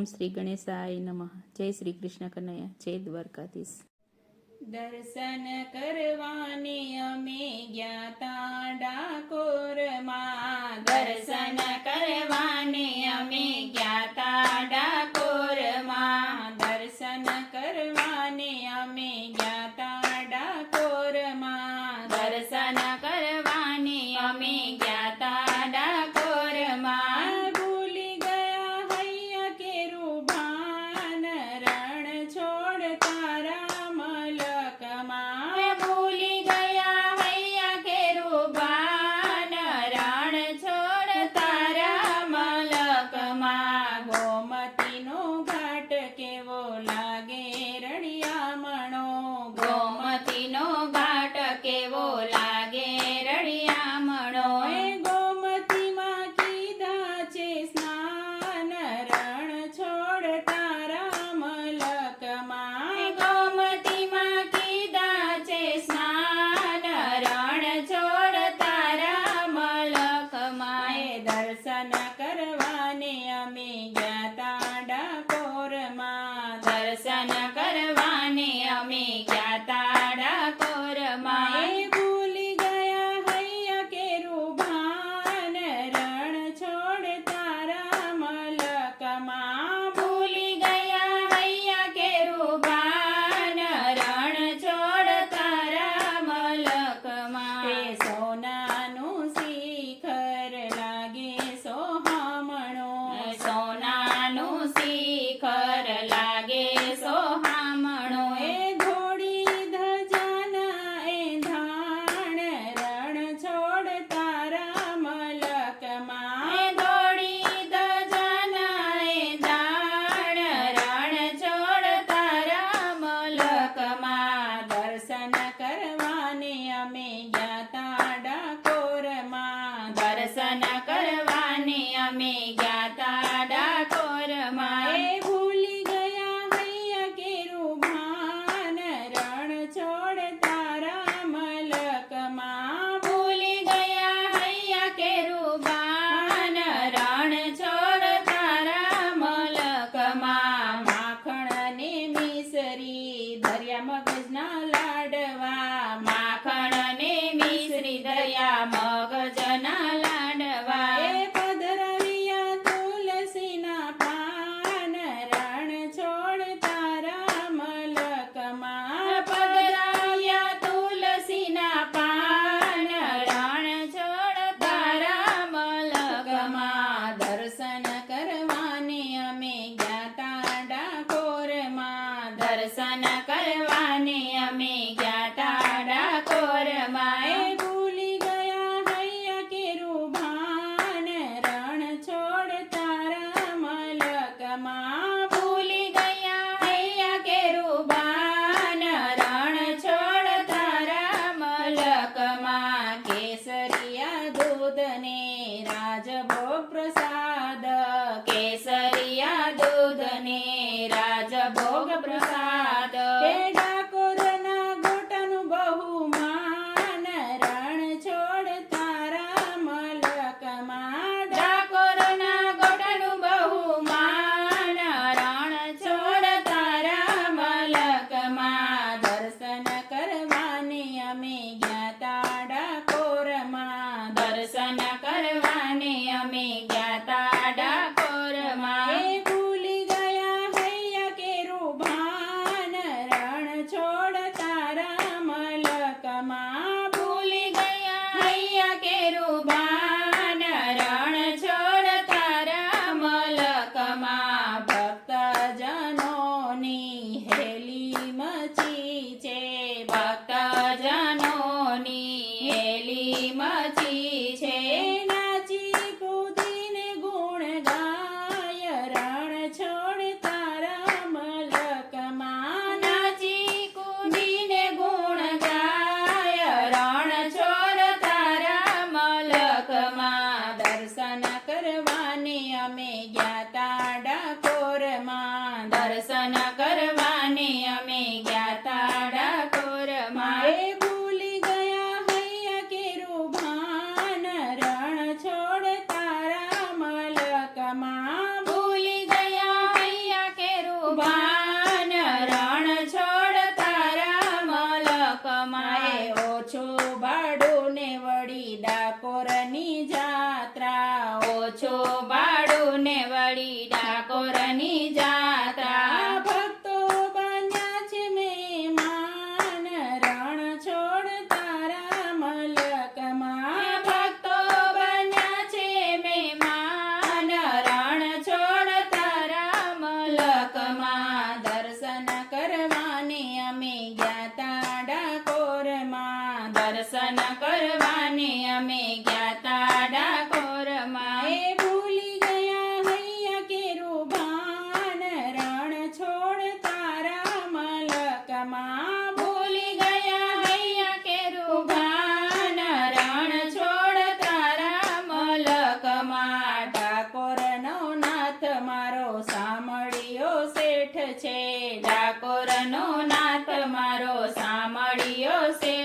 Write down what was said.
ઓમ શ્રી ગણેશાય નમઃ. જય શ્રી કૃષ્ણ કનૈયા, જય દ્વારકાધીશ. દર્શન કરવાને અમે ગ્યાતા ડાકોરમાં, દર્શન કરવાને અમે ગ્યાતા ડાકોરમાં, દર્શન કરવાને અમે ગ્યાતા ડાકોરમાં, દર્શન કરવાને અમે ગ્યાતા ડાકોરમાં. ભૂલી ગયા હૈયા કેરું ભાન, રણ છોડતા રામ લકમાં. ભૂલી ગયા હૈયા કેરું ભાન, રણ છોડતા રામ લકમાં. ગોમતીનો ઘાટ કેવો લાગે રળિયામણો, ગોમતીનો ઘાટ કેવો લાગે રળિયામણો. ગોમતીમાં કીધા છે સ્નાન, રણ છોડતા રામ લકમાં. ગોમતીમાં કીધા છે સ્નાન, રણ છોડતા રામ લકમાં. દર્શન કરવાને અમે ગ્યાતા ડાકોરમાં, દર્શન કરવાને અમે ગ્યાતા ડાકોરમાં. ભૂલી ગયા હૈયા કેરું ભાન, રણ છોડતા રામ લકમાં. ભૂલી ગયા હૈયા કેરું ભાન, રણ છોડતા રામ લકમાં. સોનાનું શિખર લાગે સોહામણો, સોનાનું શિખર લાગે સોહામણો. ધોળી ધજાના ધાણ, રણ છોડતા રામ લકમાં. ધોળી ધજાના ધાણ, રણ છોડતા રામ લકમાં. દર્શન કરવાને અમે ગ્યાતા ડાકોરમાં, દર્શન કરવાને અમે ગ્યાતા ડાકોરમાં. ભૂલી ગયા હૈયા કેરું ભાન, રણ છોડતા રામ લકમાં. ભૂલી ગયા હૈયા કેરું ભાન, રણ છોડતા રામ લકમાં. માખણ ને મિસરી ધર્યા મગજના લાડવા, ડાકોરમાં દર્શન કરવાને અમે ગ્યાતા ડાકોરમાં એ ભૂલી ગયા હૈયા કેરું ભાન રણ છોડ તારા મલકમાં ભૂલી ગયા હૈયા કેરું ભાન રણ છોડ તારા મલકમાં ડાકોરનો નાથ મારો સામળિયો શેઠ છે ડાકોરનો નાથ મારો સામળિયો શેઠ